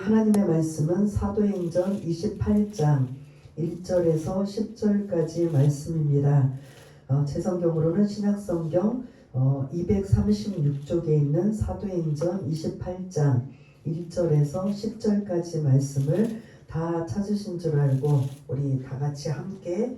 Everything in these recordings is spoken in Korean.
하나님의 말씀은 사도행전 28장 1절에서 10절까지 말씀입니다. 제 성경으로는 신약성경 236쪽에 있는 사도행전 28장 1절에서 10절까지 말씀을 다 찾으신 줄 알고 우리 다 같이 함께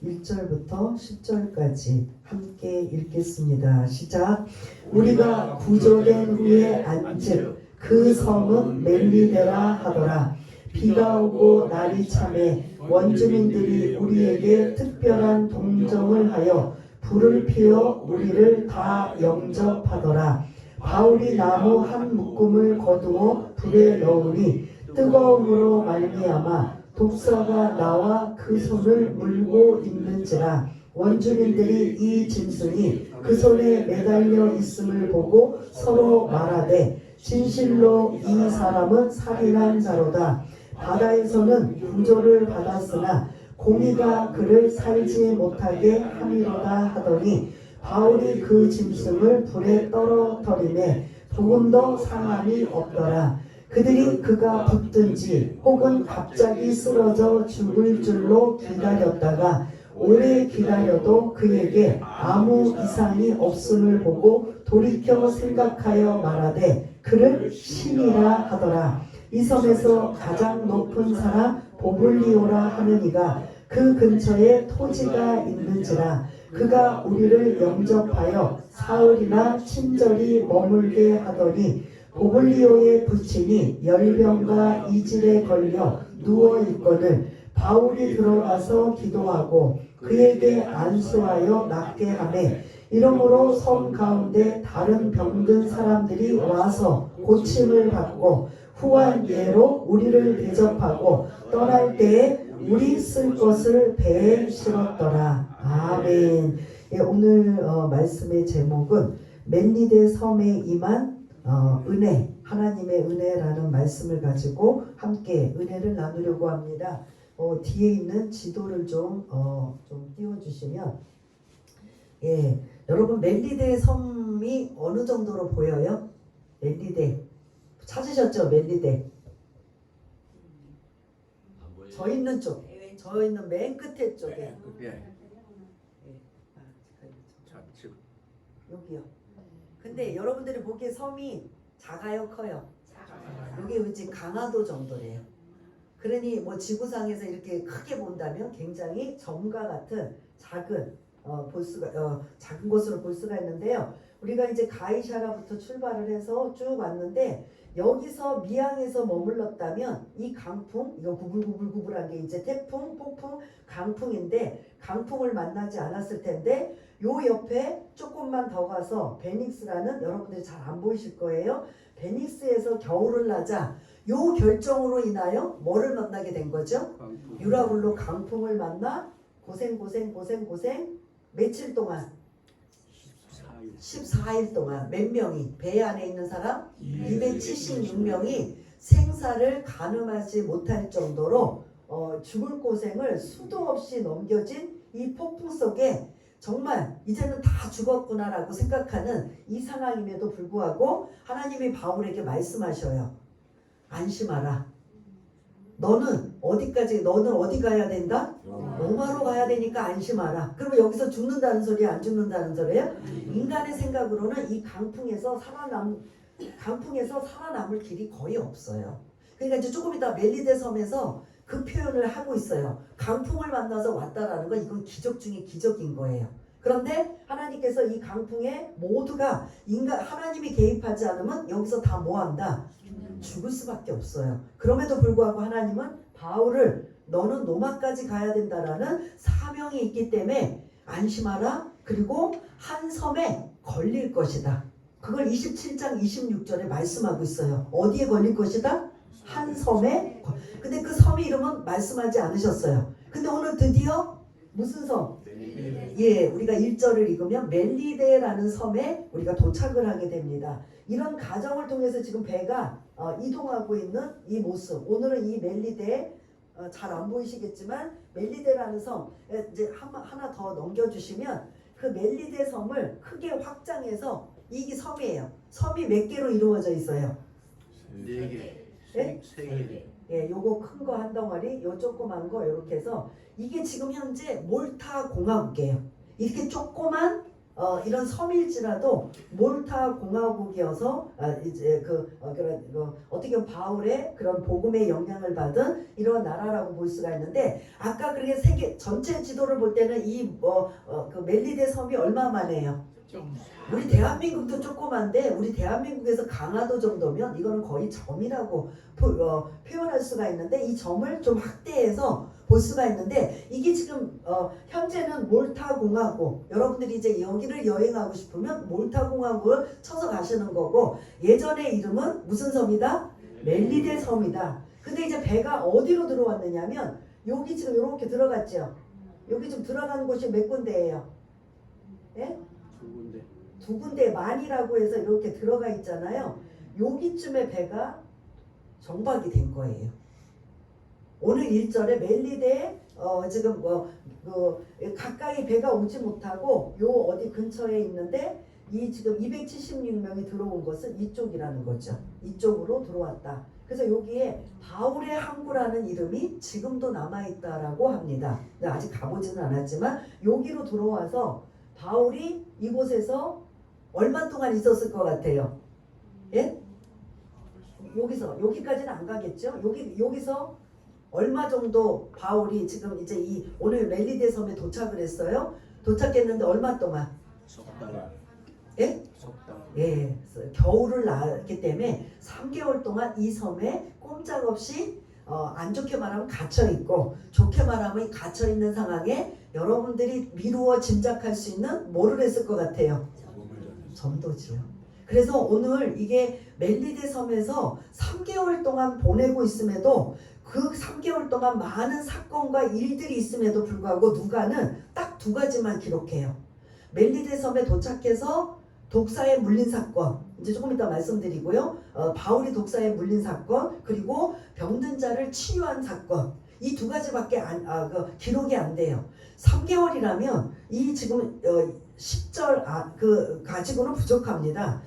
1절부터 10절까지 함께 읽겠습니다. 시작. 우리가 구조된 후에 안즉 그 성은 멜리데라 하더라. 비가 오고 날이 참에 원주민들이 우리에게 특별한 동정을 하여 불을 피워 우리를 다 영접하더라. 바울이 나무 한 묶음을 거두어 불에 넣으니 뜨거움으로 말미암아 독사가 나와 그 손을 물고 있는지라. 원주민들이 이 짐승이 그 손에 매달려 있음을 보고 서로 말하되 진실로 이 사람은 살인한 자로다. 바다에서는 구조를 받았으나 공의가 그를 살지 못하게 함이로다 하더니 바울이 그 짐승을 불에 떨어뜨리매 조금 더 상함이 없더라. 그들이 그가 붙든지 혹은 갑자기 쓰러져 죽을 줄로 기다렸다가 오래 기다려도 그에게 아무 이상이 없음을 보고 돌이켜 생각하여 말하되 그를 신이라 하더라. 이 섬에서 가장 높은 사람 보블리오라 하는 이가 그 근처에 토지가 있는지라. 그가 우리를 영접하여 사흘이나 친절히 머물게 하더니 보블리오의 부친이 열병과 이질에 걸려 누워있거늘 바울이 들어가서 기도하고 그에게 안수하여 낫게 하매 이러므로 섬 가운데 다른 병든 사람들이 와서 고침을 받고 후한 예로 우리를 대접하고 떠날 때에 우리 쓸 것을 배에 실었더라. 아멘. 오늘 말씀의 제목은 멜리데 섬에 임한 은혜, 하나님의 은혜라는 말씀을 가지고 함께 은혜를 나누려고 합니다. 뒤에 있는 지도를 좀 띄워주시면, 여러분 멜리데 섬이 어느 정도로 보여요? 멜리데 찾으셨죠? 멜리데 저 있는 쪽, 저 있는 맨 끝에 쪽에 여기요. 근데 여러분들이 보기에 섬이 작아요, 커요? 여기 왠지 강화도 정도래요. 그러니 뭐 지구상에서 이렇게 크게 본다면 굉장히 점과 같은 작은 작은 곳으로 볼 수가 있는데요. 우리가 이제 가이샤라부터 출발을 해서 쭉 왔는데 여기서 미항에서 머물렀다면 이 강풍, 이거 구불구불구불한 게 이제 태풍, 폭풍, 강풍인데 강풍을 만나지 않았을 텐데 요 옆에 조금만 더 가서 베닉스라는, 여러분들이 잘 안 보이실 거예요. 베닉스에서 겨울을 나자 요 결정으로 인하여 뭐를 만나게 된 거죠? 유라굴로 강풍을 만나 고생 며칠 동안 14일 동안 몇 명이, 배 안에 있는 사람 276명이 생사를 가늠하지 못할 정도로 죽을 고생을 수도 없이 넘겨진 이 폭풍 속에 정말 이제는 다 죽었구나라고 생각하는 이 상황임에도 불구하고 하나님이 바울에게 말씀하셔요. 안심하라. 너는 어디 가야 된다? 로마로 가야 되니까 안심하라. 그러면 여기서 죽는다는 소리야, 안 죽는다는 소리야? 인간의 생각으로는 이 강풍에서 살아남을 길이 거의 없어요. 그러니까 이제 조금 이따 멜리데 섬에서 그 표현을 하고 있어요. 강풍을 만나서 왔다라는 건 이건 기적 중에 기적인 거예요. 그런데 하나님께서 이 강풍에 모두가 하나님이 개입하지 않으면 여기서 다 뭐한다? 죽을 수밖에 없어요. 그럼에도 불구하고 하나님은 바울을 너는 로마까지 가야 된다라는 사명이 있기 때문에 안심하라. 그리고 한 섬에 걸릴 것이다. 그걸 27장 26절에 말씀하고 있어요. 어디에 걸릴 것이다? 한 섬에. 근데 그 섬의 이름은 말씀하지 않으셨어요. 근데 오늘 드디어 무슨 섬? 우리가 1절을 읽으면 멜리데라는 섬에 우리가 도착을 하게 됩니다. 이런 과정을 통해서 지금 배가 이동하고 있는 이 모습. 오늘은 이 멜리데, 잘 안 보이시겠지만 멜리데라는 섬, 이제 하나 더 넘겨주시면 그 멜리데 섬을 크게 확장해서 이게 섬이에요. 섬이 몇 개로 이루어져 있어요? 4개. 세 개. 예, 요거 큰 거 한 덩어리, 요 조그만 거 이렇게 해서 이게 지금 현재 몰타 공화국이에요. 이렇게 조그만 이런 섬일지라도 몰타 공화국이어서 이제 어떻게 보면 바울의 그런 복음의 영향을 받은 이런 나라라고 볼 수가 있는데 아까 그렇게 세계 전체 지도를 볼 때는 그 멜리데 섬이 얼마만해요? 우리 대한민국도 조그만데 우리 대한민국에서 강화도 정도면 이거는 거의 점이라고 표현할 수가 있는데 이 점을 좀 확대해서 볼 수가 있는데 이게 지금 현재는 몰타 공화국 여러분들이 이제 여기를 여행하고 싶으면 몰타 공화국을 쳐서 가시는 거고 예전의 이름은 무슨 섬이다? 멜리데 섬이다. 근데 이제 배가 어디로 들어왔느냐면 여기 지금 이렇게 들어갔죠. 여기 좀 들어간 곳이 몇 군데예요? 예? 두 군데 만이라고 해서 이렇게 들어가 있잖아요. 여기쯤에 배가 정박이 된 거예요. 오늘 1절에 멜리데에 지금 가까이 배가 오지 못하고 요 어디 근처에 있는데 이 지금 276명이 들어온 것은 이쪽이라는 거죠. 이쪽으로 들어왔다. 그래서 여기에 바울의 항구라는 이름이 지금도 남아있다라고 합니다. 아직 가보지는 않았지만 여기로 들어와서 바울이 이곳에서 얼마 동안 있었을 것 같아요? 예? 여기까지는 안 가겠죠? 여기서 얼마 정도 바울이 지금 이제 이 오늘 멜리데 섬에 도착을 했어요. 도착했는데 얼마 동안? 석 달. 예? 석 달. 예. 겨울을 나왔기 때문에 3개월 동안 이 섬에 꼼짝없이 안 좋게 말하면 갇혀 있고 좋게 말하면 갇혀 있는 상황에 여러분들이 미루어 짐작할 수 있는 뭐를 했을 것 같아요? 전도지요. 그래서 오늘 이게 멜리데 섬에서 3개월 동안 보내고 있음에도 그 3개월 동안 많은 사건과 일들이 있음에도 불구하고 누가는 딱 2가지만 기록해요. 멜리데 섬에 도착해서 독사에 물린 사건, 이제 조금 이따 말씀드리고요. 바울이 독사에 물린 사건, 그리고 병든 자를 치유한 사건. 이 2가지밖에 기록이 안 돼요. 3개월이라면 이 지금 10절 가지고는 부족합니다.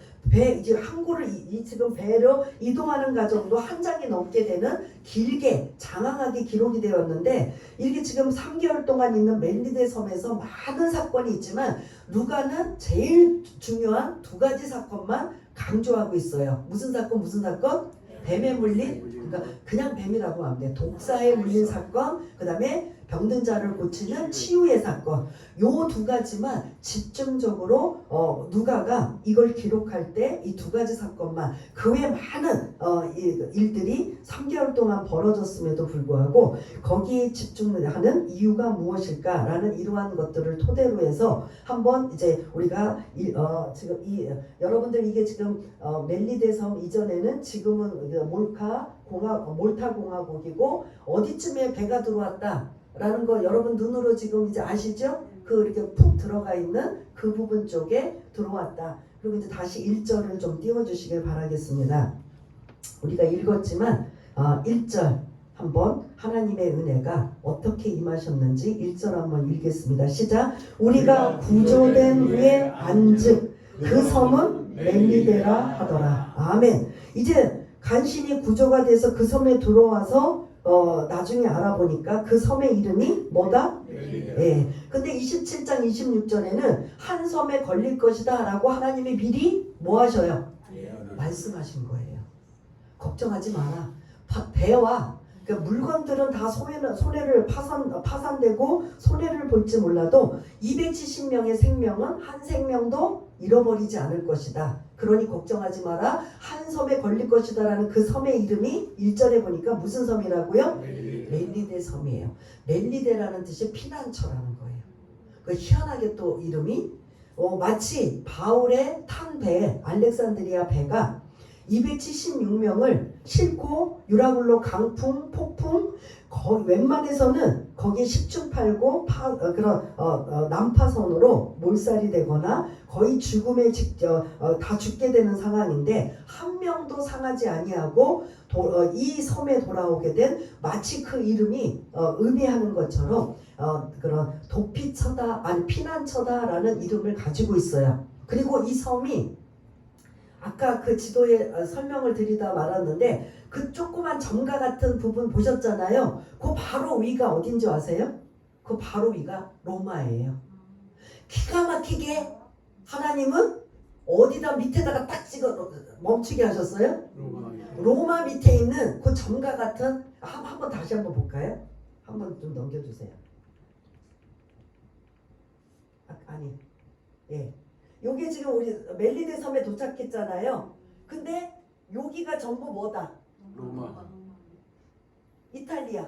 이제 항구를 지금 배로 이동하는 과정도 한 장이 넘게 되는 길게 장황하게 기록이 되었는데 이렇게 지금 3개월 동안 있는 멜리데 섬에서 많은 사건이 있지만 누가는 제일 중요한 2가지 사건만 강조하고 있어요. 무슨 사건? 뱀에 물린, 그러니까 그냥 뱀이라고 하면 돼. 독사에 물린 사건, 그 다음에 병든 자를 고치는 치유의 사건. 요 2가지만 집중적으로 누가가 이걸 기록할 때 이 2가지 사건만 그 외 많은 일들이 3개월 동안 벌어졌음에도 불구하고 거기에 집중하는 이유가 무엇일까라는 이러한 것들을 토대로 해서 한번 이제 우리가 지금 여러분들 이게 지금 멜리데 섬 이전에는 지금은 몰타 공화국이고 어디쯤에 배가 들어왔다라는 거 여러분 눈으로 지금 이제 아시죠? 이렇게 푹 들어가 있는 그 부분 쪽에 들어왔다. 그리고 이제 다시 1절을 좀 띄워주시길 바라겠습니다. 우리가 읽었지만 1절 한번 하나님의 은혜가 어떻게 임하셨는지 1절 한번 읽겠습니다. 시작. 우리가 구조된 후에 안즉 그 섬은 멜리데라 하더라. 아멘. 이제 간신히 구조가 돼서 그 섬에 들어와서 나중에 알아보니까 그 섬의 이름이 뭐다? 예. 근데 27장 26절에는 한 섬에 걸릴 것이다 라고 하나님이 미리 뭐 하셔요? 말씀하신 거예요. 걱정하지 마라. 배와 그러니까 물건들은 다 손해를 파산되고 손해를 볼지 몰라도 270명의 생명은 한 생명도 잃어버리지 않을 것이다. 그러니 걱정하지 마라. 한 섬에 걸릴 것이다 라는 그 섬의 이름이 1절에 보니까 무슨 섬이라고요? 멜리데 섬이에요. 멜리데라는 뜻이 피난처라는 거예요. 그 희한하게 또 이름이 마치 바울의 탄 배, 알렉산드리아 배가 276명을 싣고 유라굴로 강풍, 폭풍, 웬만해서는 거기에 10중 8구 난파선으로 몰살이 되거나 거의 죽음에 다 죽게 되는 상황인데 한 명도 상하지 아니하고 이 섬에 돌아오게 된 마치 그 이름이 의미하는 것처럼 그런 도피처다 아니 피난처다라는 이름을 가지고 있어요. 그리고 이 섬이 아까 그 지도에 설명을 드리다 말았는데 그 조그만 점과 같은 부분 보셨잖아요. 그 바로 위가 어딘지 아세요? 그 바로 위가 로마예요. 기가 막히게 하나님은 어디다 밑에다가 딱 찍어 멈추게 하셨어요? 로마 밑에 있는 그 점과 같은 한번 다시 한번 볼까요? 한번 좀 넘겨주세요. 아니, 예, 요게 지금 우리 멜리데 섬에 도착했잖아요. 근데 여기가 전부 뭐다? 로마. 이탈리아.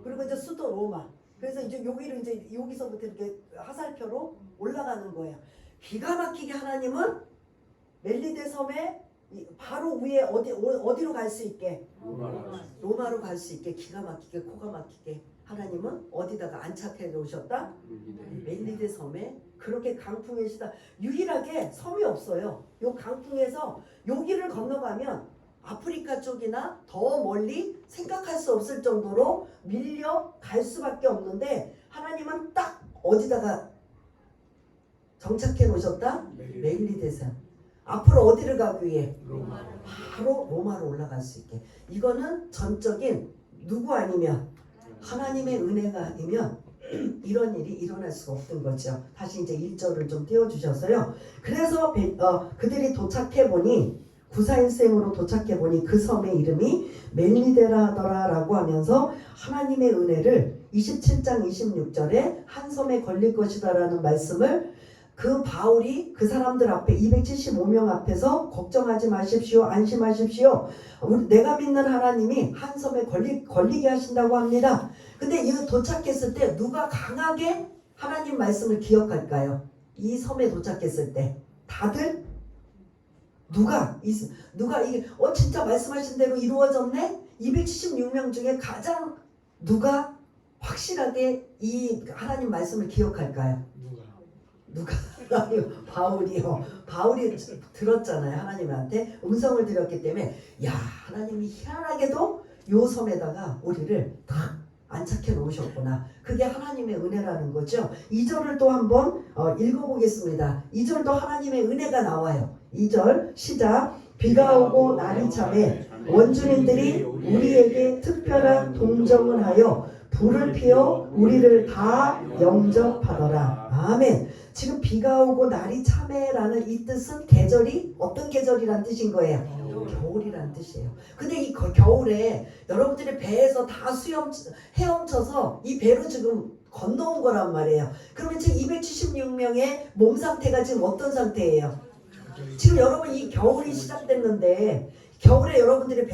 그리고 이제 수도 로마. 그래서 이제 여기를 이제 여기서부터 이렇게 화살표로 올라가는 거예요. 기가 막히게 하나님은 멜리데 섬에 바로 위에 어디로 갈 수 있게? 로마로 갈 수 있게 기가 막히게 코가 막히게 하나님은 어디다가 안착해 놓으셨다? 멜리데 섬에. 그렇게 강풍에 시다 유일하게 섬이 없어요. 요 강풍에서 여기를 건너가면 아프리카 쪽이나 더 멀리 생각할 수 없을 정도로 밀려 갈 수밖에 없는데 하나님은 딱 어디다가 정착해 놓으셨다? 멜리데 섬. 앞으로 어디를 가기 위해? 바로 로마로 올라갈 수 있게. 이거는 전적인 누구 아니면 하나님의 은혜가 아니면 이런 일이 일어날 수가 없던 거죠. 다시 이제 1절을 좀 띄워주셔서요. 그래서 그들이 도착해보니 구사일생으로 도착해보니 그 섬의 이름이 멜리데라 하더라라고 하면서 하나님의 은혜를 27장 26절에 한 섬에 걸릴 것이다라는 말씀을 그 바울이 그 사람들 앞에 275명 앞에서 걱정하지 마십시오. 안심하십시오. 내가 믿는 하나님이 한 섬에 걸리게 하신다고 합니다. 근데 이 도착했을 때 누가 강하게 하나님 말씀을 기억할까요? 이 섬에 도착했을 때 다들 누가 이게 진짜 말씀하신 대로 이루어졌네? 276명 중에 가장 누가 확실하게 이 하나님 말씀을 기억할까요? 누가? 바울이요. 바울이 들었잖아요. 하나님한테 음성을 드렸기 때문에 야, 하나님이 희한하게도 요 섬에다가 우리를 다 안착해 놓으셨구나. 그게 하나님의 은혜라는 거죠. 2절을 또 한번 읽어보겠습니다. 2절도 하나님의 은혜가 나와요. 2절 시작. 비가 오고 날이 참에 원주민들이 우리에게 특별한 동정을 하여 불을 피워 우리를 다 영접하더라. 아멘. 지금 비가 오고 날이 참에라는 이 뜻은 계절이 어떤 계절이란 뜻인 거예요? 겨울이란 뜻이에요. 근데 이 겨울에 여러분들이 배에서 다 헤엄쳐서 이 배로 지금 건너온 거란 말이에요. 그러면 지금 276명의 몸 상태가 지금 어떤 상태예요? 지금 여러분 이 겨울이 시작됐는데 겨울에 여러분들이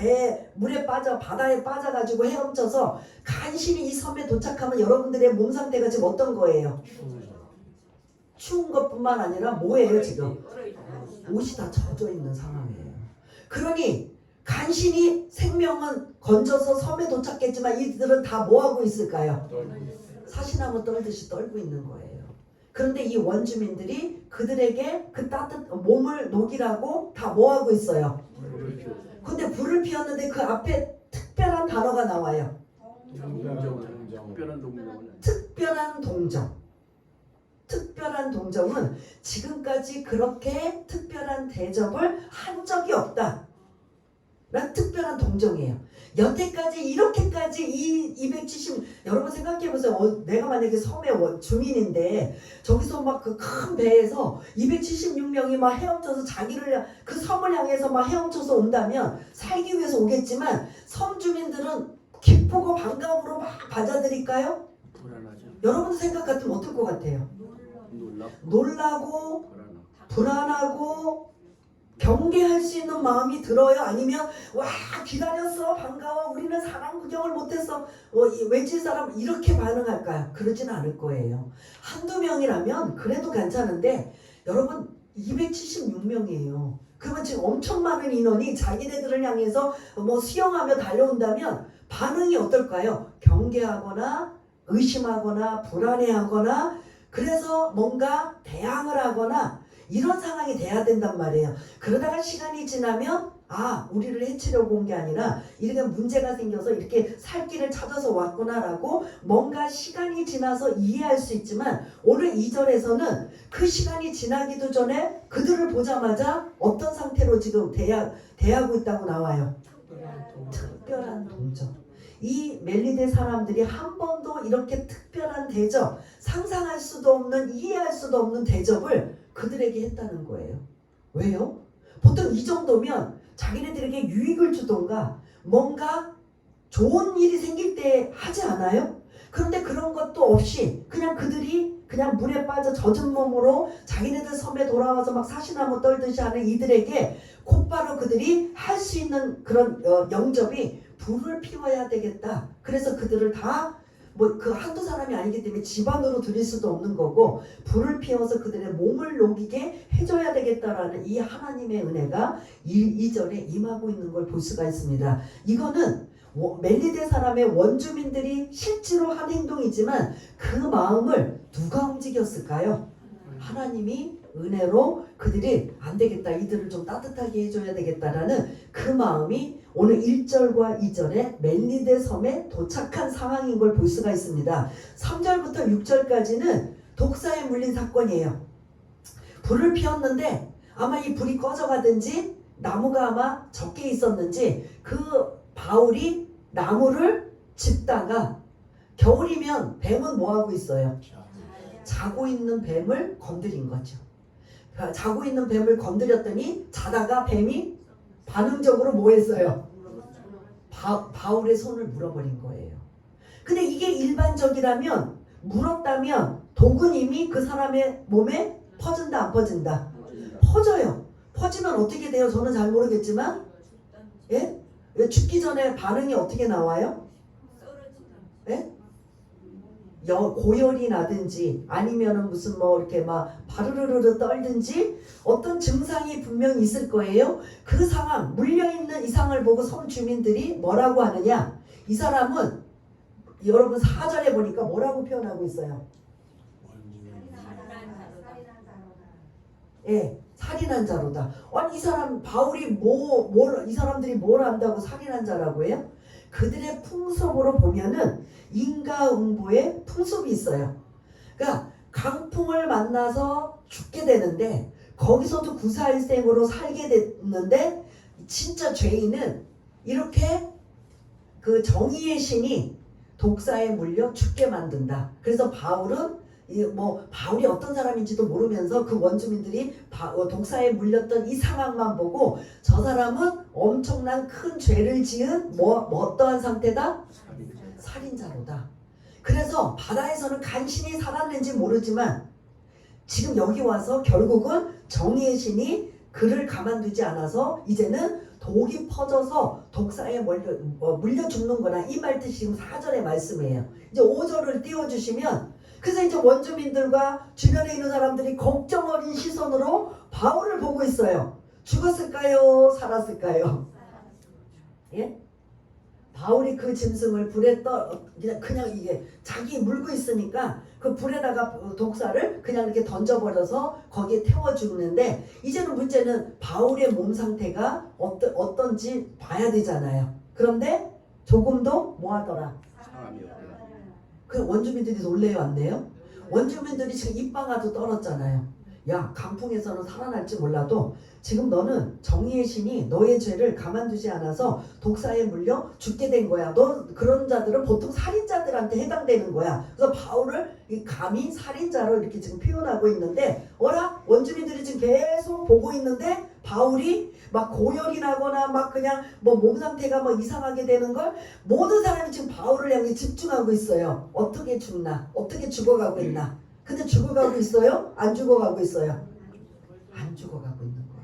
물에 바다에 빠져가지고 헤엄쳐서 간신히 이 섬에 도착하면 여러분들의 몸 상태가 지금 어떤 거예요? 추운 것뿐만 아니라 뭐예요 지금? 옷이 다 젖어 있는 상황이에요. 그러니 간신히 생명은 건져서 섬에 도착했지만 이들은 다 뭐하고 있을까요? 사시나무 떨듯이 떨고 있는 거예요. 그런데 이 원주민들이 그들에게 그 몸을 녹이라고 다 뭐하고 있어요? 근데 불을 피웠는데 그 앞에 특별한 단어가 나와요. 특별한 동정. 특별한 동정은 지금까지 그렇게 특별한 대접을 한 적이 없다. 난 특별한 동정이에요. 여태까지 이렇게까지 이 270 여러분 생각해보세요. 내가 만약에 섬의 주민인데 저기서 막 그 큰 배에서 276명이 막 헤엄쳐서 자기를 그 섬을 향해서 막 헤엄쳐서 온다면 살기 위해서 오겠지만 섬 주민들은 기쁘고 반가움으로 막 받아들일까요? 불안하죠. 여러분 생각 같으면 어떨 것 같아요? 놀라고 불안하고 경계할 수 있는 마음이 들어요? 아니면 와 기다렸어 반가워 우리는 사랑 구경을 못했어 외지 사람 이렇게 반응할까요? 그러진 않을 거예요. 한두 명이라면 그래도 괜찮은데 여러분 276명이에요. 그러면 지금 엄청 많은 인원이 자기네들을 향해서 수영하며 달려온다면 반응이 어떨까요? 경계하거나 의심하거나 불안해하거나 그래서 뭔가 대항을 하거나 이런 상황이 돼야 된단 말이에요. 그러다가 시간이 지나면 우리를 해치려고 온 게 아니라 이렇게 문제가 생겨서 이렇게 살 길을 찾아서 왔구나라고 뭔가 시간이 지나서 이해할 수 있지만 오늘 2절에서는 그 시간이 지나기도 전에 그들을 보자마자 어떤 상태로 지금 대하고 있다고 나와요. 특별한 동정. 이 멜리데 사람들이 한 번도 이렇게 특별한 대접, 상상할 수도 없는, 이해할 수도 없는 대접을 그들에게 했다는 거예요. 왜요? 보통 이 정도면 자기네들에게 유익을 주던가 뭔가 좋은 일이 생길 때 하지 않아요? 그런데 그런 것도 없이 그냥 그들이 그냥 물에 빠져 젖은 몸으로 자기네들 섬에 돌아와서 막 사시나무 떨듯이 하는 이들에게 곧바로 그들이 할 수 있는 그런 영접이 불을 피워야 되겠다. 그래서 그들을 다 뭐 그 한두 사람이 아니기 때문에 집안으로 들일 수도 없는 거고 불을 피워서 그들의 몸을 녹이게 해줘야 되겠다라는 이 하나님의 은혜가 2절에 임하고 있는 걸 볼 수가 있습니다. 이거는 멜리데 사람의 원주민들이 실제로 한 행동이지만 그 마음을 누가 움직였을까요? 하나님이 은혜로 그들이 안 되겠다, 이들을 좀 따뜻하게 해줘야 되겠다라는 그 마음이 오늘 1절과 2절에 멜리데 섬에 도착한 상황인 걸 볼 수가 있습니다. 3절부터 6절까지는 독사에 물린 사건이에요. 불을 피웠는데 아마 이 불이 꺼져가든지 나무가 아마 적게 있었는지 그 바울이 나무를 짚다가 겨울이면 뱀은 뭐하고 있어요? 자고 있는 뱀을 건드린 거죠. 자고 있는 뱀을 건드렸더니 자다가 뱀이 반응적으로 뭐 했어요? 바울의 손을 물어버린 거예요. 근데 이게 일반적이라면 물었다면 독은 이미 그 사람의 몸에 퍼진다 안 퍼진다? 퍼져요. 퍼지면 어떻게 돼요? 저는 잘 모르겠지만 예? 죽기 전에 반응이 어떻게 나와요? 예? 고열이 나든지 아니면은 무슨 뭐 이렇게 막 바르르르 떨든지 어떤 증상이 분명히 있을 거예요. 그 상황, 물려있는 이상을 보고 섬 주민들이 뭐라고 하느냐? 이 사람은 여러분 4절에 보니까 뭐라고 표현하고 있어요? 예, 살인한 자로다. 아니 이 사람 바울이 이 사람들이 뭘 안다고 살인한 자라고 해요? 그들의 풍속으로 보면은 인과응보의 풍속이 있어요. 그러니까 강풍을 만나서 죽게 되는데 거기서도 구사일생으로 살게 됐는데 진짜 죄인은 이렇게 그 정의의 신이 독사에 물려 죽게 만든다. 그래서 바울은 바울이 어떤 사람인지도 모르면서 그 원주민들이 독사에 물렸던 이 상황만 보고 저 사람은 엄청난 큰 죄를 지은 어떠한 상태다? 살인자로다. 그래서 바다에서는 간신히 살았는지 모르지만 지금 여기 와서 결국은 정의의 신이 그를 가만두지 않아서 이제는 독이 퍼져서 독사에 물려 죽는구나. 이 말뜻이 지금 4절의 말씀이에요. 이제 5절을 띄워주시면 그래서 이제 원주민들과 주변에 있는 사람들이 걱정 어린 시선으로 바울을 보고 있어요. 죽었을까요? 살았을까요? 예? 바울이 그 짐승을 불에 그냥 이게 자기 물고 있으니까 그 불에다가 독사를 그냥 이렇게 던져버려서 거기에 태워 죽는데 이제는 문제는 바울의 몸 상태가 어떤지 봐야 되잖아요. 그런데 조금도 뭐하더라? 그 원주민들이 놀래요, 안 돼요? 원주민들이 지금 입방아도 떨었잖아요. 야, 강풍에서는 살아날지 몰라도 지금 너는 정의의 신이 너의 죄를 가만두지 않아서 독사에 물려 죽게 된 거야. 너 그런 자들은 보통 살인자들한테 해당되는 거야. 그래서 바울을 감히 살인자로 이렇게 지금 표현하고 있는데 원주민들이 지금 계속 보고 있는데 바울이 막 고열이 나거나 막 그냥 몸 상태가 이상하게 되는 걸 모든 사람이 지금 바울을 향해 집중하고 있어요. 어떻게 죽나? 어떻게 죽어가고 있나? 근데 죽어가고 있어요? 안 죽어가고 있어요? 안 죽어가고 있는 거예요.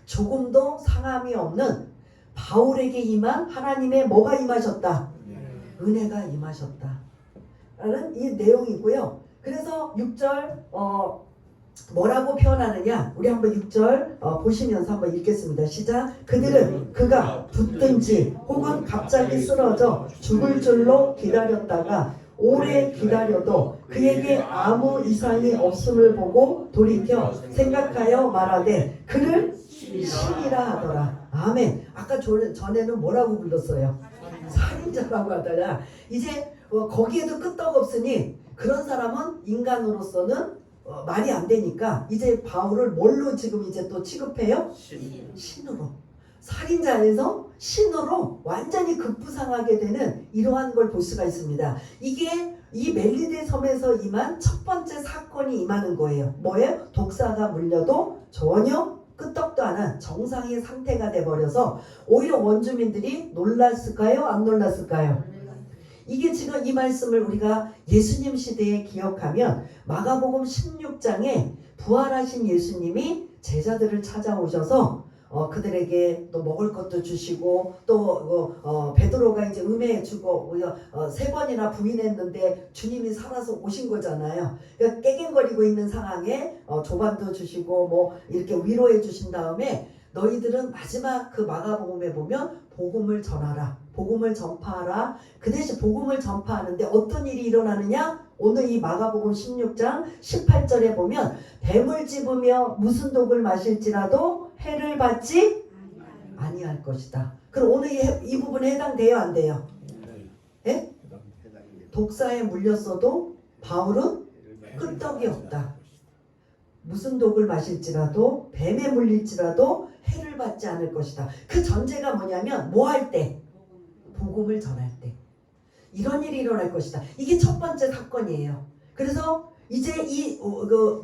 조금도 상함이 없는 바울에게 임한 하나님의 뭐가 임하셨다? 은혜가 임하셨다 라는 이 내용이고요. 그래서 6절 뭐라고 표현하느냐? 우리 한번 6절 보시면서 한번 읽겠습니다. 시작. 그들은 그가 붙든지 혹은 갑자기 쓰러져 죽을 줄로 기다렸다가 오래 기다려도 그에게 아무 이상이 없음을 보고 돌이켜 생각하여 말하되 그를 신이라 하더라. 아멘. 아까 전에는 뭐라고 불렀어요? 살인자라고 하더라. 이제 거기에도 끄떡없으니 그런 사람은 인간으로서는 말이 안 되니까 이제 바울을 뭘로 지금 이제 또 취급해요? 신으로. 살인자에서 신으로 완전히 급부상하게 되는 이러한 걸 볼 수가 있습니다. 이게 이 멜리데 섬에서 임한 첫 번째 사건이 임하는 거예요. 뭐예요? 독사가 물려도 전혀 끄떡도 안 한 정상의 상태가 돼버려서 오히려 원주민들이 놀랐을까요? 안 놀랐을까요? 이게 지금 이 말씀을 우리가 예수님 시대에 기억하면 마가복음 16장에 부활하신 예수님이 제자들을 찾아오셔서 그들에게 또 먹을 것도 주시고 또 베드로가 이제 음해주고 세 번이나 부인했는데 주님이 살아서 오신 거잖아요. 그러니까 깨갱거리고 있는 상황에 조반도 주시고 뭐 이렇게 위로해 주신 다음에 너희들은 마지막 그 마가복음에 보면 복음을 전하라, 복음을 전파하라. 그 대신 복음을 전파하는데 어떤 일이 일어나느냐? 오늘 이 마가복음 16장 18절에 보면 뱀을 집으며 무슨 독을 마실지라도 해를 받지 아니할 것이다. 그럼 오늘 이 부분에 해당돼요, 안 돼요? 예? 독사에 물렸어도 바울은 끄떡이 없다. 무슨 독을 마실지라도 뱀에 물릴지라도 해를 받지 않을 것이다. 그 전제가 뭐냐면 뭐 할 때? 복음을 전할 때. 이런 일이 일어날 것이다. 이게 첫 번째 사건이에요. 그래서 이제 이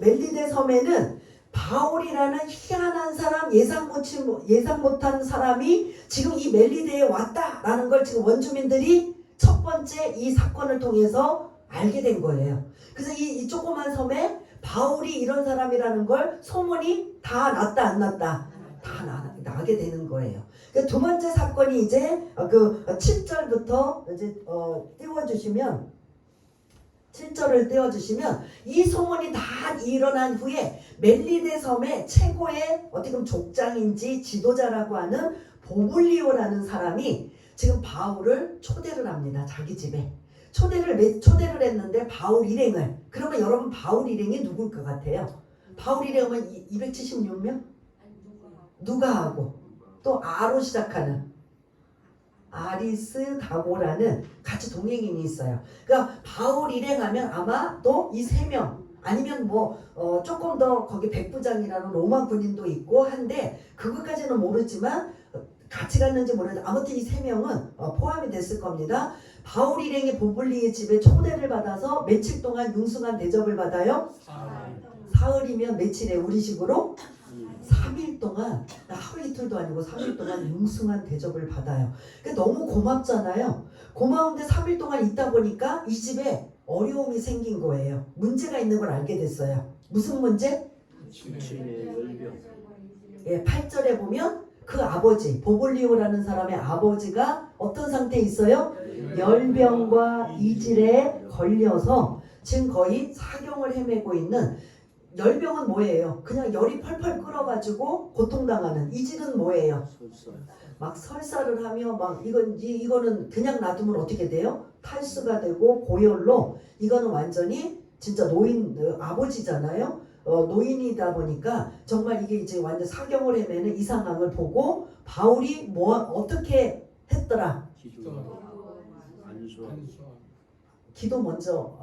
멜리데 섬에는 바울이라는 희한한 사람, 예상 못한 사람이 지금 이 멜리데에 왔다라는 걸 지금 원주민들이 첫 번째 이 사건을 통해서 알게 된 거예요. 그래서 이 조그만 섬에 바울이 이런 사람이라는 걸 소문이 다 났다 안 났다? 다 나게 되는 거예요. 두 번째 사건이 이제 그 7절부터 이제 띄워주시면 7절을 띄워주시면 이 소문이 다 일어난 후에 멜리데 섬의 최고의 어떻게 보면 족장인지 지도자라고 하는 보블리오라는 사람이 지금 바울을 초대를 합니다. 자기 집에. 초대를 했는데 바울 일행을. 그러면 여러분 바울 일행이 누굴 것 같아요? 바울 일행은 276명? 누가 하고 또 아로 시작하는 아리스 다고라는 같이 동행인이 있어요. 그러니까 바울 일행하면 아마 또 이 세 명 아니면 뭐 조금 더 거기 백부장이라는 로마 군인도 있고 한데 그것까지는 모르지만 같이 갔는지 모르는데 아무튼 이 세 명은 포함이 됐을 겁니다. 바울 일행이 보블리의 집에 초대를 받아서 며칠 동안 융숭한 대접을 받아요. 사흘이면 며칠에 우리식으로 3일 동안 하루 이틀도 아니고 3일 동안 융숭한 대접을 받아요. 그러니까 너무 고맙잖아요. 고마운데 3일 동안 있다 보니까 이 집에 어려움이 생긴 거예요. 문제가 있는 걸 알게 됐어요. 무슨 문제? 예, 8절에 보면 그 아버지 보볼리오라는 사람의 아버지가 어떤 상태에 있어요? 열병과 이질에 걸려서 지금 거의 사경을 헤매고 있는. 열병은 뭐예요? 그냥 열이 펄펄 끓어가지고 고통당하는. 이질은 뭐예요? 막 설사를 하며 막 이거는 그냥 놔두면 어떻게 돼요? 탈수가 되고 고열로 이거는 완전히 진짜 노인 아버지잖아요. 노인이다 보니까 정말 이게 이제 완전 사경을 헤매는 이 상황을 보고 바울이 뭐 어떻게 했더라? 기도 먼저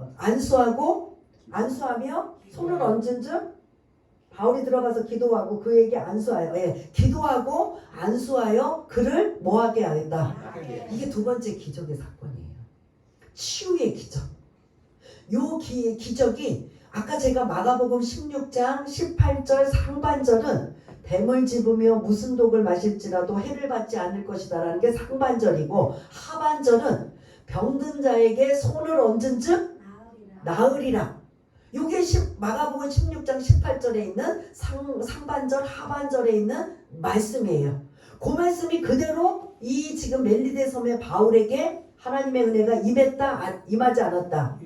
안수하며 손을 얹은 즉 바울이 들어가서 기도하고 그에게 안수하여 기도하고 안수하여 그를 뭐하게 하겠다. 이게 두 번째 기적의 사건이에요. 치유의 기적. 요 기적이 아까 제가 마가복음 16장 18절 상반절은 뱀을 집으며 무슨 독을 마실지라도 해를 받지 않을 것이다 라는 게 상반절이고 하반절은 병든 자에게 손을 얹은 즉 나으리라. 요게 마가복음 16장 18절에 있는 상반절 하반절에 있는 말씀이에요. 그 말씀이 그대로 이 지금 멜리데 섬의 바울에게 하나님의 은혜가 임했다 임하지 않았다.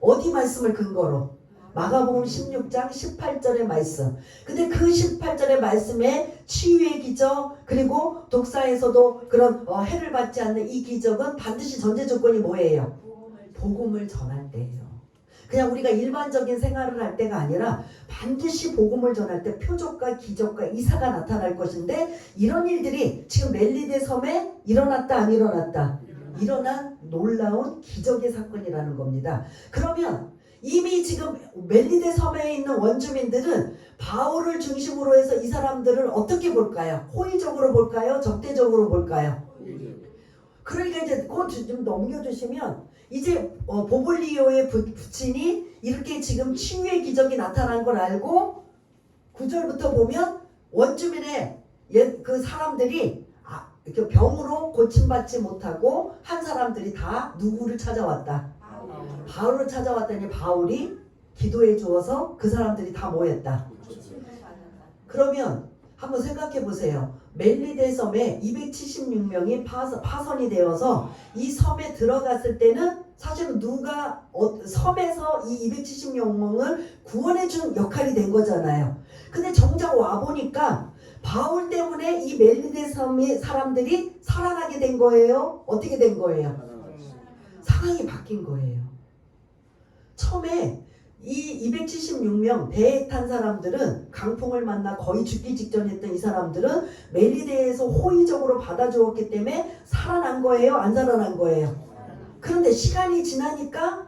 어디 말씀을 근거로? 마가복음 16장 18절의 말씀. 근데 그 18절의 말씀에 치유의 기적 그리고 독사에서도 그런 해를 받지 않는 이 기적은 반드시 전제 조건이 뭐예요? 복음을 전할 때예요. 그냥 우리가 일반적인 생활을 할 때가 아니라 반드시 복음을 전할 때 표적과 기적과 이사가 나타날 것인데 이런 일들이 지금 멜리데 섬에 일어났다 안 일어났다? 일어난 놀라운 기적의 사건이라는 겁니다. 그러면 이미 지금 멜리데 섬에 있는 원주민들은 바울을 중심으로 해서 이 사람들을 어떻게 볼까요? 호의적으로 볼까요? 적대적으로 볼까요? 그러니까 이제 그거 좀 넘겨주시면 이제 보볼리오의 부친이 이렇게 지금 치유의 기적이 나타난 걸 알고 9절부터 보면 원주민의 그 사람들이 이렇게 병으로 고침받지 못하고 한 사람들이 다 누구를 찾아왔다? 바울을 찾아왔더니 바울이 기도해 주어서 그 사람들이 다 모였다. 그러면 한번 생각해 보세요. 멜리데 섬에 276명이 파선이 되어서 이 섬에 들어갔을 때는 사실은 누가 섬에서 이 276명을 구원해 준 역할이 된 거잖아요. 근데 정작 와 보니까 바울 때문에 이 멜리데 섬의 사람들이 살아나게 된 거예요? 어떻게 된 거예요? 상황이 바뀐 거예요. 처음에 이 276명 배에 탄 사람들은 강풍을 만나 거의 죽기 직전했던 이 사람들은 멜리데에서 호의적으로 받아주었기 때문에 살아난 거예요? 안 살아난 거예요? 그런데 시간이 지나니까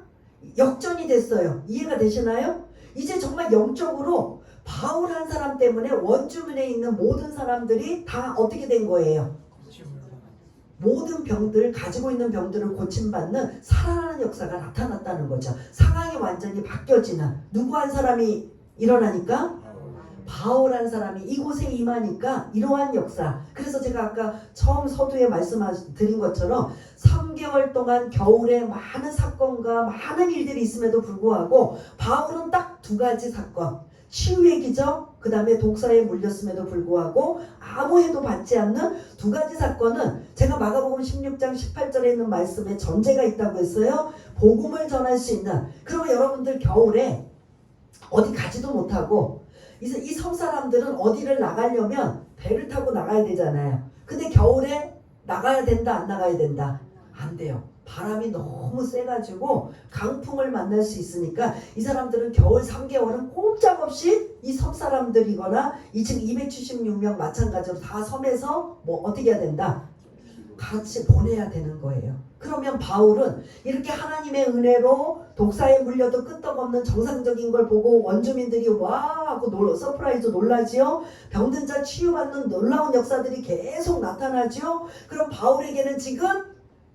역전이 됐어요. 이해가 되시나요? 이제 정말 영적으로 바울 한 사람 때문에 원주민에 있는 모든 사람들이 다 어떻게 된 거예요? 모든 병들, 가지고 있는 병들을 고침받는 살아나는 역사가 나타났다는 거죠. 상황이 완전히 바뀌어지는 누구 한 사람이 일어나니까? 바울 한 사람이 이곳에 임하니까 이러한 역사. 그래서 제가 아까 처음 서두에 말씀드린 것처럼 3개월 동안 겨울에 많은 사건과 많은 일들이 있음에도 불구하고 바울은 딱 두 가지 사건, 치유의 기적, 그 다음에 독사에 물렸음에도 불구하고 아무 해도 받지 않는 두 가지 사건은 제가 마가복음 16장 18절에 있는 말씀에 전제가 있다고 했어요. 복음을 전할 수 있는. 그러면 여러분들 겨울에 어디 가지도 못하고 이 섬 사람들은 어디를 나가려면 배를 타고 나가야 되잖아요. 근데 겨울에 나가야 된다, 안 나가야 된다? 안 돼요. 바람이 너무 세가지고 강풍을 만날 수 있으니까 이 사람들은 겨울 3개월은 꼼짝없이 이 섬 사람들이거나 이 지금 276명 마찬가지로 다 섬에서 뭐 어떻게 해야 된다? 같이 보내야 되는 거예요. 그러면 바울은 이렇게 하나님의 은혜로 독사에 물려도 끄떡없는 정상적인 걸 보고 원주민들이 와 하고 서프라이즈 놀라지요. 병든 자 치유받는 놀라운 역사들이 계속 나타나지요. 그럼 바울에게는 지금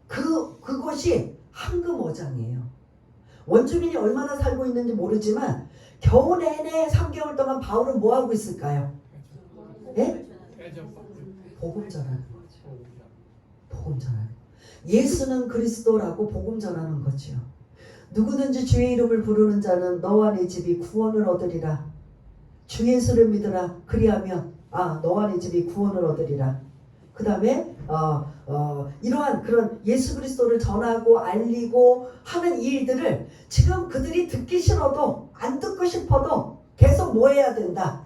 그곳이 황금어장이에요. 원주민이 얼마나 살고 있는지 모르지만 겨우 내내 3개월 동안 바울은 뭐 하고 있을까요? 예? 복음 전하는 거죠. 복음 전하는. 예수는 그리스도라고 복음 전하는 거죠. 누구든지 주의 이름을 부르는 자는 너와 네 집이 구원을 얻으리라. 주 예수를 믿으라. 그리하면 너와 네 집이 구원을 얻으리라. 그 다음에 이러한 그런 예수 그리스도를 전하고 알리고 하는 이 일들을 지금 그들이 듣기 싫어도 안 듣고 싶어도 계속 뭐 해야 된다?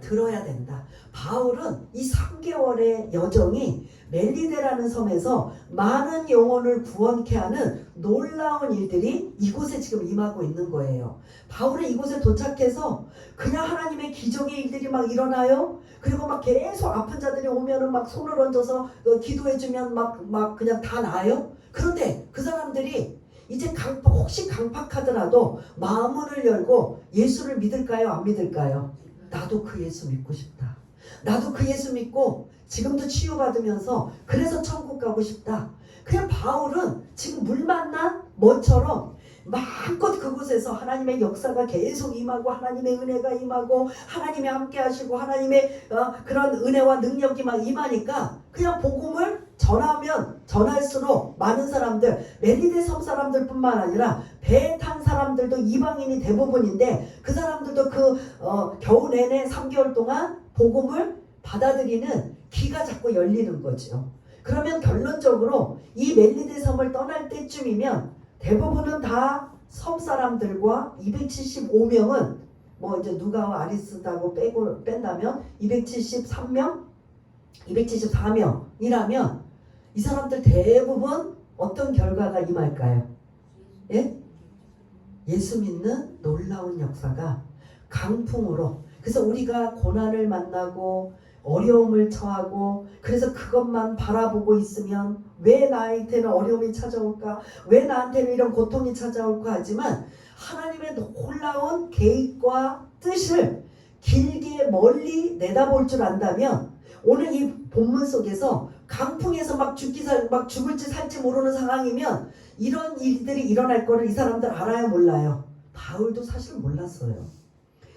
들어야 된다. 바울은 이 3개월의 여정이 멜리데라는 섬에서 많은 영혼을 구원케 하는 놀라운 일들이 이곳에 지금 임하고 있는 거예요. 바울은 이곳에 도착해서 그냥 하나님의 기적의 일들이 막 일어나요. 그리고 막 계속 아픈 자들이 오면은 막 손을 얹어서 기도해주면 막 그냥 다 나아요. 그런데 그 사람들이 이제 혹시 강팍하더라도 마음을 열고 예수를 믿을까요? 안 믿을까요? 나도 그 예수 믿고 싶다. 나도 그 예수 믿고 지금도 치유받으면서 그래서 천국 가고 싶다. 그냥 바울은 지금 물 만난 뭐처럼 마음껏 그곳에서 하나님의 역사가 계속 임하고 하나님의 은혜가 임하고 하나님이 함께 하시고 하나님의 그런 은혜와 능력이 막 임하니까 그냥 복음을 전하면 전할수록 많은 사람들, 멜리데 섬 사람들뿐만 아니라 배에 탄 사람들도 이방인이 대부분인데 그 사람들도 겨우 내내 3개월 동안 복음을 받아들이는 귀가 자꾸 열리는 거죠. 그러면 결론적으로 이 멜리데 섬을 떠날 때쯤이면 대부분은 다 섬 사람들과 275명은 뭐 이제 누가와 아리스다고 뺀다면 273명, 274명이라면 이 사람들 대부분 어떤 결과가 임할까요? 예? 예수 믿는 놀라운 역사가 강풍으로. 그래서 우리가 고난을 만나고 어려움을 처하고 그래서 그것만 바라보고 있으면 왜 나한테는 어려움이 찾아올까? 왜 나한테는 이런 고통이 찾아올까? 하지만 하나님의 놀라운 계획과 뜻을 길게 멀리 내다볼 줄 안다면 오늘 이 본문 속에서 강풍에서 막 죽을지 살지 모르는 상황이면 이런 일들이 일어날 거를 이 사람들 알아요, 몰라요? 바울도 사실 몰랐어요.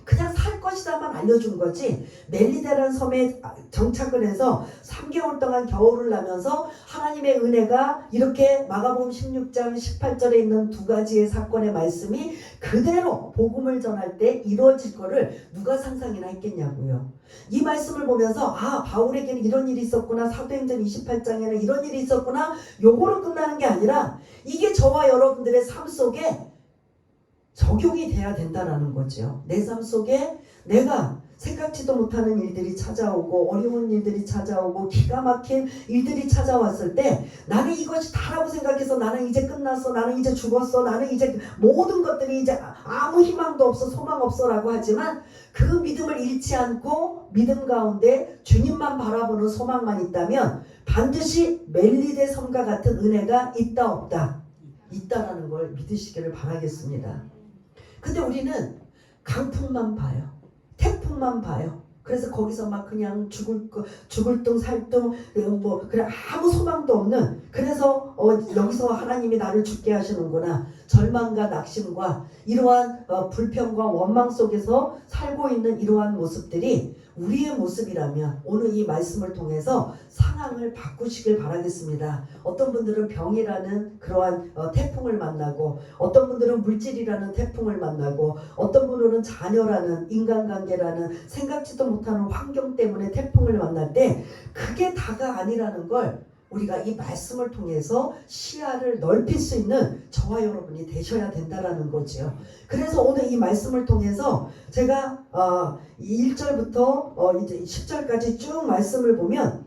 그냥 살 것이다만 알려준 거지. 멜리데라는 섬에 정착을 해서 3개월 동안 겨울을 나면서 하나님의 은혜가 이렇게 마가복음 16장 18절에 있는 두 가지의 사건의 말씀이 그대로 복음을 전할 때 이루어질 거를 누가 상상이나 했겠냐고요. 이 말씀을 보면서 아, 바울에게는 이런 일이 있었구나, 사도행전 28장에는 이런 일이 있었구나, 요거로 끝나는 게 아니라 이게 저와 여러분들의 삶 속에 적용이 돼야 된다라는 거죠. 내 삶 속에 내가 생각지도 못하는 일들이 찾아오고 어려운 일들이 찾아오고 기가 막힌 일들이 찾아왔을 때 나는 이것이 다라고 생각해서 나는 이제 끝났어, 나는 이제 죽었어, 나는 이제 모든 것들이 이제 아무 희망도 없어, 소망 없어 라고 하지만 그 믿음을 잃지 않고 믿음 가운데 주님만 바라보는 소망만 있다면 반드시 멜리데 섬과 같은 은혜가 있다 없다? 있다라는 걸 믿으시기를 바라겠습니다. 근데 우리는 강풍만 봐요. 태풍만 봐요. 그래서 거기서 막 그냥 죽을 둥 살둥 뭐 그래 아무 소망도 없는, 그래서 여기서 하나님이 나를 죽게 하시는구나, 절망과 낙심과 이러한 불평과 원망 속에서 살고 있는 이러한 모습들이 우리의 모습이라면 오늘 이 말씀을 통해서 상황을 바꾸시길 바라겠습니다. 어떤 분들은 병이라는 그러한 태풍을 만나고, 어떤 분들은 물질이라는 태풍을 만나고, 어떤 분들은 자녀라는, 인간관계라는 생각지도 못하는 환경 때문에 태풍을 만날 때 그게 다가 아니라는 걸 우리가 이 말씀을 통해서 시야를 넓힐 수 있는 저와 여러분이 되셔야 된다라는 거죠. 그래서 오늘 이 말씀을 통해서 제가 1절부터 이제 10절까지 쭉 말씀을 보면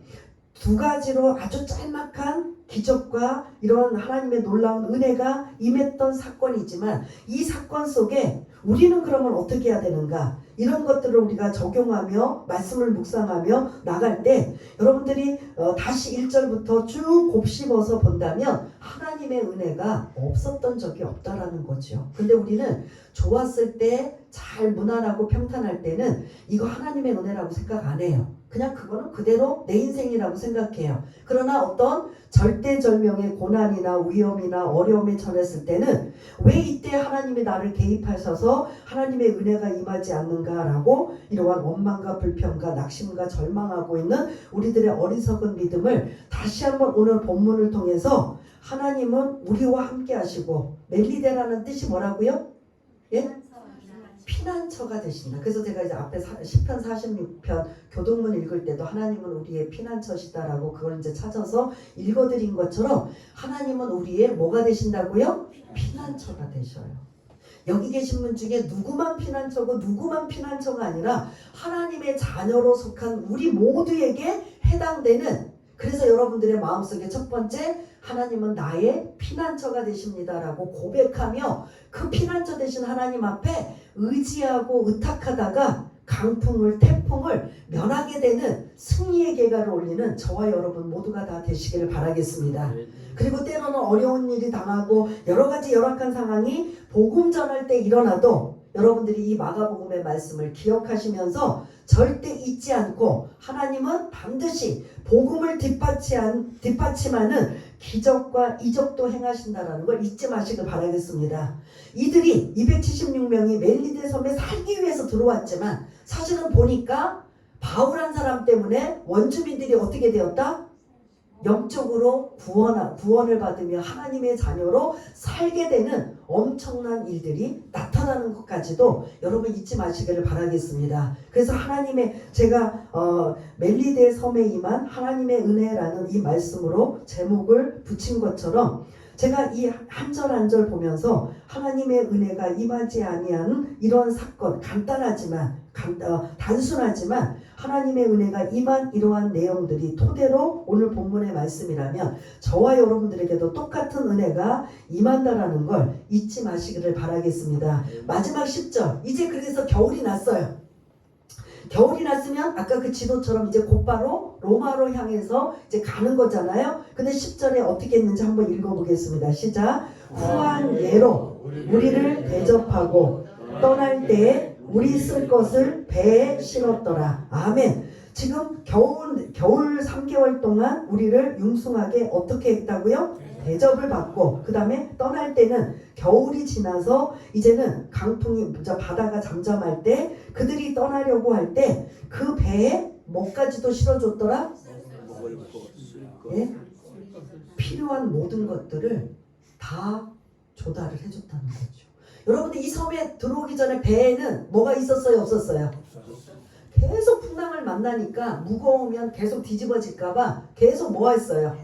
두 가지로 아주 짤막한 기적과 이런 하나님의 놀라운 은혜가 임했던 사건이지만 이 사건 속에 우리는 그러면 어떻게 해야 되는가, 이런 것들을 우리가 적용하며 말씀을 묵상하며 나갈 때 여러분들이 다시 1절부터 쭉 곱씹어서 본다면 하나님의 은혜가 없었던 적이 없다라는 거죠. 근데 우리는 좋았을 때 잘 무난하고 평탄할 때는 이거 하나님의 은혜라고 생각 안 해요. 그냥 그거는 그대로 내 인생이라고 생각해요. 그러나 어떤 절대절명의 고난이나 위험이나 어려움에 처했을 때는 왜 이때 하나님이 나를 개입하셔서 하나님의 은혜가 임하지 않는가라고 이러한 원망과 불평과 낙심과 절망하고 있는 우리들의 어리석은 믿음을 다시 한번 오늘 본문을 통해서 하나님은 우리와 함께 하시고, 멜리데라는 뜻이 뭐라고요? 예? 피난처가 되신다. 그래서 제가 이제 앞에 10편 46편 교동문 읽을 때도 하나님은 우리의 피난처시다라고 그걸 이제 찾아서 읽어드린 것처럼 하나님은 우리의 뭐가 되신다고요? 피난처가 되셔요. 여기 계신 분 중에 누구만 피난처고 누구만 피난처가 아니라 하나님의 자녀로 속한 우리 모두에게 해당되는, 그래서 여러분들의 마음속에 첫 번째 하나님은 나의 피난처가 되십니다라고 고백하며 그 피난처 되신 하나님 앞에 의지하고 의탁하다가 강풍을 태풍을 면하게 되는 승리의 계가를 올리는 저와 여러분 모두가 다 되시기를 바라겠습니다. 그리고 때로는 어려운 일이 당하고 여러 가지 열악한 상황이 복음 전할 때 일어나도 여러분들이 이 마가복음의 말씀을 기억하시면서 절대 잊지 않고 하나님은 반드시 복음을 뒷받침하는 기적과 이적도 행하신다라는 걸 잊지 마시길 바라겠습니다. 이들이 276명이 멜리데 섬에 살기 위해서 들어왔지만 사실은 보니까 바울 한 사람 때문에 원주민들이 어떻게 되었다? 영적으로 구원을 받으며 하나님의 자녀로 살게 되는 엄청난 일들이 나타나는 것까지도 여러분 잊지 마시기를 바라겠습니다. 그래서 하나님의, 제가 멜리데 섬에 임한 하나님의 은혜라는 이 말씀으로 제목을 붙인 것처럼 제가 이 한 절 한 절 보면서 하나님의 은혜가 임하지 아니하는 이런 사건, 단순하지만 하나님의 은혜가 임한 이러한 내용들이 토대로 오늘 본문의 말씀이라면 저와 여러분들에게도 똑같은 은혜가 임한다라는 걸 잊지 마시기를 바라겠습니다. 마지막 10절, 이제 그래서 겨울이 났어요. 겨울이 났으면 아까 그 지도처럼 이제 곧바로 로마로 향해서 이제 가는 거잖아요. 근데 10절에 어떻게 했는지 한번 읽어보겠습니다. 시작. 후한 예로 우리를 대접하고 떠날 때에 우리 쓸 것을 배에 실었더라. 아멘. 지금 겨울 3개월 동안 우리를 융숭하게 어떻게 했다고요? 대접을 받고 그 다음에 떠날 때는 겨울이 지나서 이제는 강풍이 바다가 잠잠할 때 그들이 떠나려고 할 때 그 배에 뭐까지도 실어줬더라? 먹을 것, 쓸 것. 예? 필요한 모든 것들을 다 조달을 해줬다는 거죠. 여러분들 이 섬에 들어오기 전에 배에는 뭐가 있었어요? 없었어요? 계속 풍랑을 만나니까 무거우면 계속 뒤집어질까봐 계속 뭐 했어요?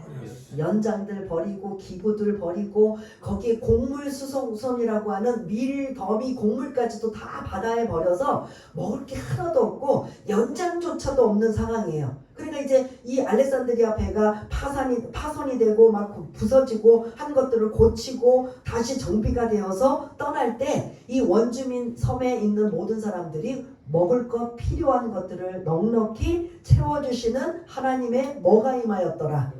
연장들 버리고 기구들 버리고 거기에 곡물 수송선이라고 하는 밀, 더미, 곡물까지도 다 바다에 버려서 먹을 게 하나도 없고 연장조차도 없는 상황이에요. 그러니까 이제 이 알렉산드리아 배가 파손이 되고 막 부서지고 한 것들을 고치고 다시 정비가 되어서 떠날 때 이 원주민 섬에 있는 모든 사람들이 먹을 것 필요한 것들을 넉넉히 채워주시는 하나님의 뭐가 임하였더라?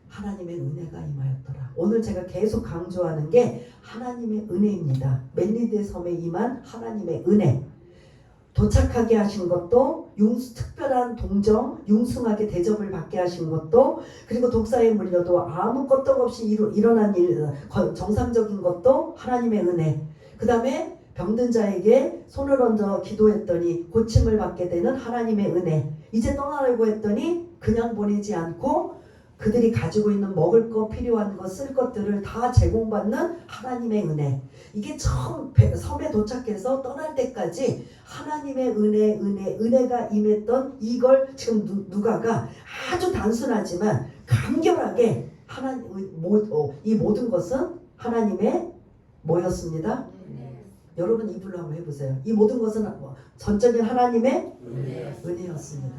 하나님의 은혜가 임하였더라. 오늘 제가 계속 강조하는 게 하나님의 은혜입니다. 멜리데 섬에 임한 하나님의 은혜. 도착하게 하신 것도 특별한 동정, 융숭하게 대접을 받게 하신 것도 그리고 독사에 물려도 아무 끄떡 없이 일어난 일, 정상적인 것도 하나님의 은혜. 그 다음에 병든 자에게 손을 얹어 기도했더니 고침을 받게 되는 하나님의 은혜. 이제 떠나려고 했더니 그냥 보내지 않고 그들이 가지고 있는 먹을 것, 필요한 것, 쓸 것들을 다 제공받는 하나님의 은혜. 이게 처음 섬에 도착해서 떠날 때까지 하나님의 은혜가 임했던 이걸 지금 누가가 아주 단순하지만 간결하게 이 모든 것은 하나님의 뭐였습니다? 여러분 입으로 한번 해보세요. 이 모든 것은 전적인 하나님의 은혜였습니다.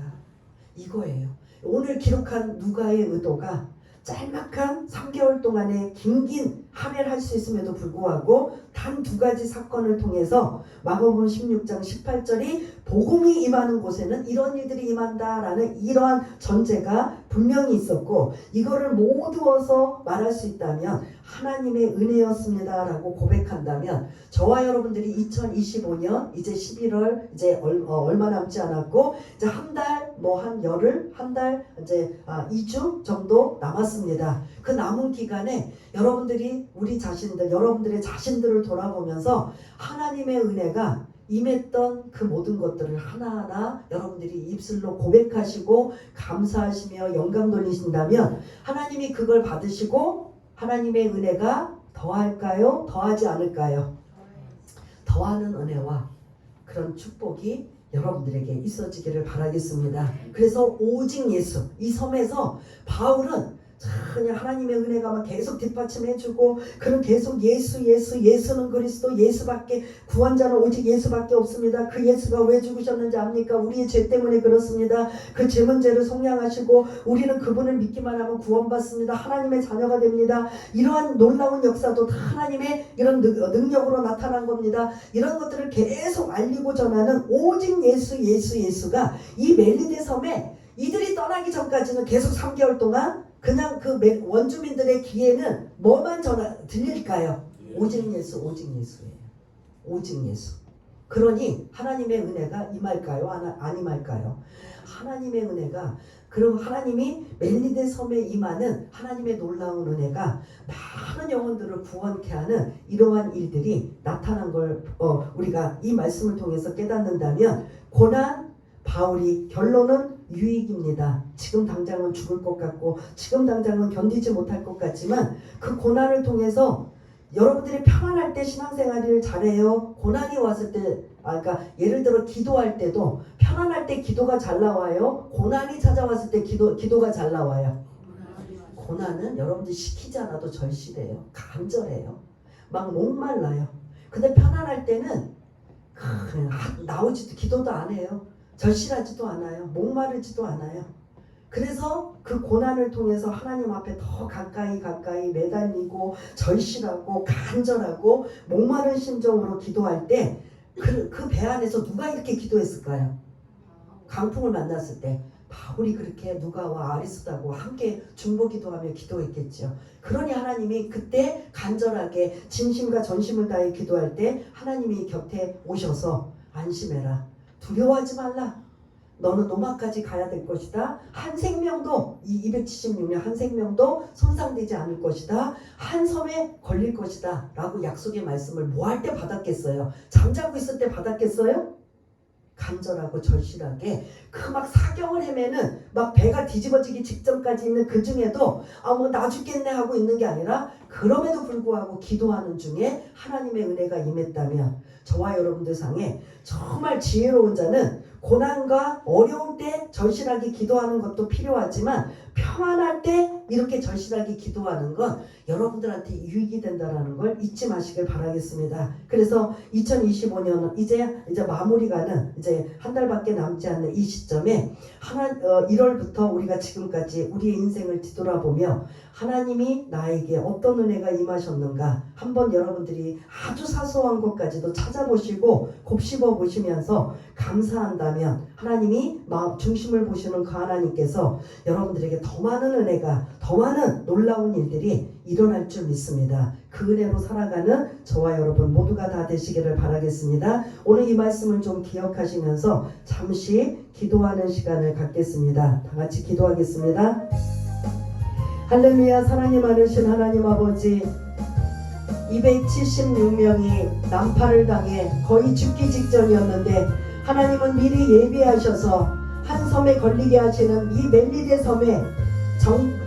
이거예요. 오늘 기록한 누가의 의도가 짤막한 3개월 동안의 긴긴 한 해를 할 수 있음에도 불구하고 단 2가지 사건을 통해서 마가복음 16장 18절이 복음이 임하는 곳에는 이런 일들이 임한다라는 이러한 전제가 분명히 있었고 이거를 모두어서 말할 수 있다면 하나님의 은혜였습니다라고 고백한다면 저와 여러분들이 2025년 이제 11월 이제 얼마 남지 않았고 이제 한 달 뭐 한 열흘 한 달 이제 2주 정도 남았습니다. 그 남은 기간에 여러분들이 여러분들의 자신들을 돌아보면서 하나님의 은혜가 임했던 그 모든 것들을 하나하나 여러분들이 입술로 고백하시고 감사하시며 영광 돌리신다면 하나님이 그걸 받으시고 하나님의 은혜가 더할까요? 더하지 않을까요? 더하는 은혜와 그런 축복이 여러분들에게 있어지기를 바라겠습니다. 그래서 오직 예수, 이 섬에서 바울은 그냥 하나님의 은혜가 막 계속 뒷받침해주고 그는 계속 예수는 그리스도, 예수밖에 구원자는 오직 예수밖에 없습니다. 그 예수가 왜 죽으셨는지 압니까? 우리의 죄 때문에 그렇습니다. 그 죄 문제를 속량하시고 우리는 그분을 믿기만 하면 구원받습니다. 하나님의 자녀가 됩니다. 이러한 놀라운 역사도 다 하나님의 이런 능력으로 나타난 겁니다. 이런 것들을 계속 알리고 전하는 오직 예수가 이 멜리데 섬에 이들이 떠나기 전까지는 계속 3개월 동안 그냥 그 원주민들의 귀에는 뭐만 들릴까요? 오직 예수예요. 오직 예수. 그러니 하나님의 은혜가 임할까요? 안 임할까요? 하나님의 은혜가 그리고 하나님이 멜리데 섬에 임하는 하나님의 놀라운 은혜가 많은 영혼들을 구원케 하는 이러한 일들이 나타난 걸 우리가 이 말씀을 통해서 깨닫는다면 고난, 바울이 결론은 유익입니다. 지금 당장은 죽을 것 같고 지금 당장은 견디지 못할 것 같지만 그 고난을 통해서 여러분들이 평안할 때 신앙생활을 잘해요. 고난이 왔을 때 그러니까 예를 들어 기도할 때도 편안할 때 기도가 잘 나와요. 고난이 찾아왔을 때 기도가 잘 나와요. 고난은 여러분들이 시키지 않아도 절실해요. 간절해요. 막 목말라요. 근데 편안할 때는 나오지도 기도도 안 해요. 절실하지도 않아요. 목마르지도 않아요. 그래서 그 고난을 통해서 하나님 앞에 더 가까이 매달리고 절실하고 간절하고 목마른 심정으로 기도할 때 그 배 안에서 누가 이렇게 기도했을까요? 강풍을 만났을 때 바울이 그렇게 누가와 아리스도하고 함께 중보기도하며 기도했겠죠. 그러니 하나님이 그때 간절하게 진심과 전심을 다해 기도할 때 하나님이 곁에 오셔서 안심해라. 두려워하지 말라. 너는 노마까지 가야 될 것이다. 한 생명도 이 276명 한 생명도 손상되지 않을 것이다. 한 섬에 걸릴 것이다. 라고 약속의 말씀을 뭐 할 때 받았겠어요? 잠자고 있을 때 받았겠어요? 간절하고 절실하게 그 막 사경을 헤매는 막 배가 뒤집어지기 직전까지 있는 그 중에도 뭐 나 죽겠네 하고 있는 게 아니라 그럼에도 불구하고 기도하는 중에 하나님의 은혜가 임했다면 저와 여러분들 상에 정말 지혜로운 자는 고난과 어려울 때 절실하게 기도하는 것도 필요하지만 평안할 때 이렇게 절실하게 기도하는 건 여러분들한테 유익이 된다는 걸 잊지 마시길 바라겠습니다. 그래서 2025년 이제 마무리가는 이제 한 달밖에 남지 않는 이 시점에 1월부터 우리가 지금까지 우리의 인생을 뒤돌아보며 하나님이 나에게 어떤 은혜가 임하셨는가 한번 여러분들이 아주 사소한 것까지도 찾아보시고 곱씹어 보시면서 감사한다면 하나님이 마음 중심을 보시는 그 하나님께서 여러분들에게 더 많은 은혜가 더 많은 놀라운 일들이 일어날 줄 믿습니다. 그 은혜로 살아가는 저와 여러분 모두가 다 되시기를 바라겠습니다. 오늘 이 말씀을 좀 기억하시면서 잠시 기도하는 시간을 갖겠습니다. 다 같이 기도하겠습니다. 할렐루야. 사랑이 많으신 하나님 아버지, 276명이 난파를 당해 거의 죽기 직전이었는데 하나님은 미리 예비하셔서 한 섬에 걸리게 하시는 이 멜리데 섬에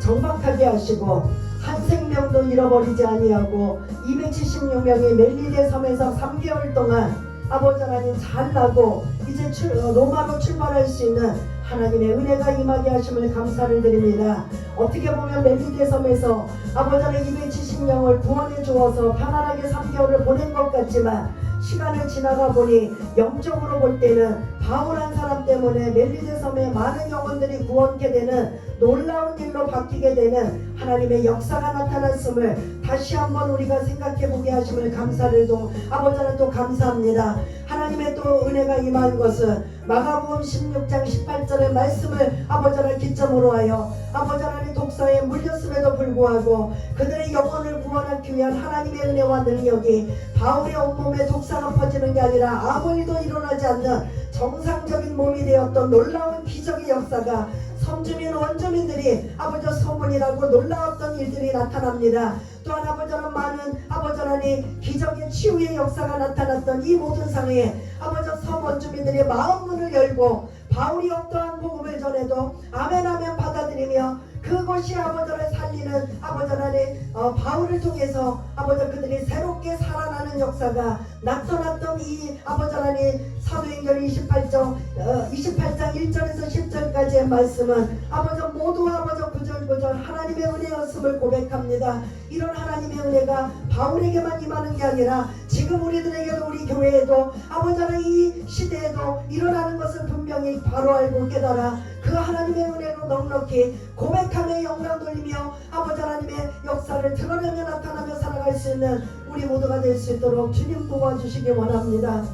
정박하게 하시고 한 생명도 잃어버리지 아니하고 276명이 멜리데 섬에서 3개월 동안 아버지 하나님 잘 나고 이제 로마로 출발할 수 있는 하나님의 은혜가 임하게 하심을 감사를 드립니다. 어떻게 보면 멜리데 섬에서 아버지 하나님 270명을 구원해 주어서 편안하게 3개월을 보낸 것 같지만 시간을 지나가 보니 영적으로 볼 때는 바울 한 사람 때문에 멜리데 섬에 많은 영혼들이 구원케 되는 놀라운 일로 바뀌게 되는 하나님의 역사가 나타났음을 다시 한번 우리가 생각해 보게 하심을 감사를 아버지 하나님 또 감사합니다. 하나님의 또 은혜가 임한 것은 마가복음 16장 18절의 말씀을 아버지 하나님 기점으로 하여 아버지 하나님 독사에 물렸음에도 불구하고 그들의 영혼을 구원하기 위한 하나님의 은혜와 능력이 바울의 온몸에 독사가 퍼지는 게 아니라 아무 일도 일어나지 않는 정상적인 몸이 되었던 놀라운 기적의 역사가 섬주민 원주민들이 아버지 소문이라고 놀라웠던 일들이 나타납니다. 또한 아버지 하나님 많은 아버지 하나님 기적의 치유의 역사가 나타났던 이 모든 상황에 아버지 섬 원주민들이 마음문을 열고 바울이 어떠한 복음을 전해도 아멘 아멘 받아들이며 그것이 아버지 하나님 살리는 아버지 하나님 바울을 통해서 아버지 그들이 새롭게 살아나는 역사가 나타났던 이 아버지 하나님 사도행전 28장 1절에서 10절까지의 말씀은 아버지 모두 아버지 구절구절 하나님의 은혜였음을 고백합니다. 이런 하나님의 은혜가 바울에게만 임하는 게 아니라 지금 우리들에게도 우리 교회에도 아버지 하나님 이 시대에도 일어나는 것을 분명히 바로 알고 깨달아 그 하나님의 은혜로 넉넉히 고백하며 영광 돌리며 아버지 하나님의 역사를 드러내며 나타나며 살아갈 수 있는 우리 모두가 될 수 있도록 주님 도와주시기 원합니다.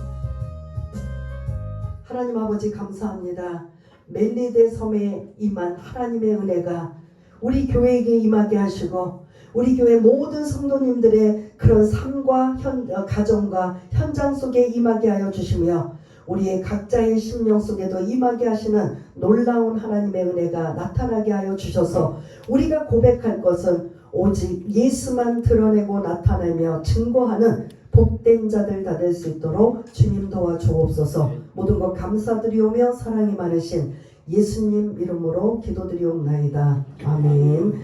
하나님 아버지 감사합니다. 멜리데 섬에 임한 하나님의 은혜가 우리 교회에게 임하게 하시고 우리 교회 모든 성도님들의 그런 삶과 가정과 현장 속에 임하게 하여 주시며 우리의 각자의 심령 속에도 임하게 하시는 놀라운 하나님의 은혜가 나타나게 하여 주셔서 우리가 고백할 것은 오직 예수만 드러내고 나타내며 증거하는 복된 자들 다 될 수 있도록 주님 도와주옵소서. 모든 것 감사드리오며 사랑이 많으신 예수님 이름으로 기도드리옵나이다. 아멘.